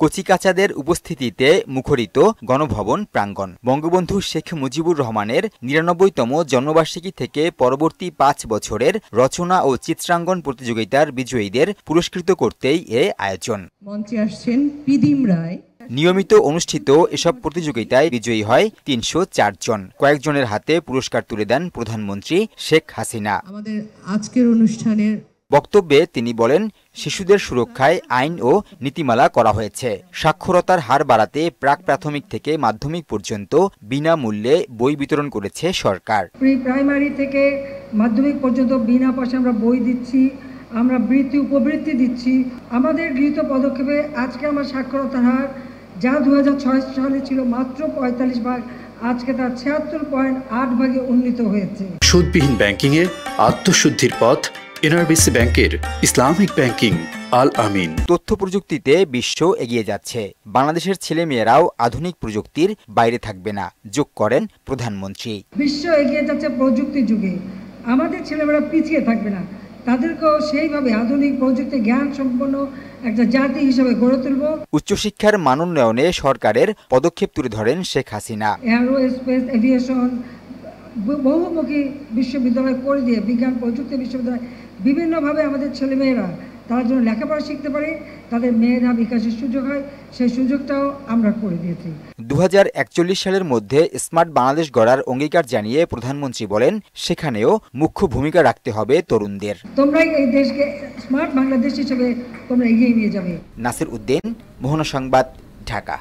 কচিকাঁচাদের উপস্থিতিতে মুখরিত গণভবন প্রাঙ্গণ। বঙ্গবন্ধু শেখ মুজিবুর রহমানের ৯৯তম জন্মবার্ষিকী থেকে পরবর্তী ৫ বছরের রচনা ও চিত্রাঙ্কন প্রতিযোগিতার বিজয়ীদের পুরস্কৃত করতেই এ আয়োজন। মঞ্চে আসছেন পিদিম রায়। নিয়মিত অনুষ্ঠিত এসব প্রতিযোগিতায় বিজয়ী হয় ৩০৪ জন। কয়েকজনের হাতে পুরস্কার তুলে দেন প্রধানমন্ত্রী শেখ হাসিনা। আমাদের আজকের অনুষ্ঠানের বক্তব্যে তিনি বলেন, শিশুদের সুরক্ষায় আইন ও নীতিমালা করা হয়েছে। সাক্ষরতার হার বাড়াতে প্রাক প্রাথমিক থেকে মাধ্যমিক পর্যন্ত বিনামূল্যে বই বিতরণ করেছে সরকার। প্রি প্রাইমারি থেকে মাধ্যমিক পর্যন্ত বিনা পয়সা আমরা বই দিচ্ছি, আমরা বৃত্তি উপবৃত্তি দিচ্ছি। আমাদের গৃহীত পদক্ষেপে আজকে আমার সাক্ষরতার হার যা 2006 সালে ছিল মাত্র ৪৫ ভাগ, আজকে তার ৭৬.৮ ভাগে উন্নীত হয়েছে। সুদবিহীন ব্যাংকিং এ আত্মশুদ্ধির পথ এনআরবিসি ব্যাংকের ইসলামিক ব্যাংকিং আল আমিন। তথ্য প্রযুক্তিতে বিশ্ব এগিয়ে যাচ্ছে, বাংলাদেশের ছেলেমেয়েরাও আধুনিক প্রযুক্তির বাইরে থাকবে না, যোগ করেন প্রধানমন্ত্রী। বিশ্ব এগিয়ে যাচ্ছে প্রযুক্তির যুগে, আমাদের ছেলেমেয়েরা পিছিয়ে থাকবে না, তাদেরকেও সেইভাবে আধুনিক প্রযুক্তি জ্ঞান সম্পন্ন একটা জাতি হিসেবে গড়ে তুলব। উচ্চশিক্ষার মান উন্নয়নে সরকারের পদক্ষেপ তুলে ধরেন শেখ হাসিনা। এয়ারোস্পেস, এভিয়েশন, বহুমুখী বিশ্ববিদ্যালয় করে দিয়ে বিজ্ঞান প্রযুক্তি বিশ্ববিদ্যালয় বিভিন্নভাবে আমাদের ছেলেমেয়েরা তারা যেন লেখাপড়া শিখতে পারে, তাদের মেয়েরা বিকাশের সুযোগ হয়, সেই সুযোগটাও আমরা করে দিয়েছি। ২০৪১ সালের মধ্যে স্মার্ট বাংলাদেশ গড়ার অঙ্গীকার জানিয়ে প্রধানমন্ত্রী বলেন, সেখানেও মুখ্য ভূমিকা রাখতে হবে তরুণদের। তোমরাই এই দেশকে স্মার্ট বাংলাদেশ হিসেবে তোমরা এগিয়ে নিয়ে যাবে। নাসির উদ্দিন, মোহনা সংবাদ, ঢাকা।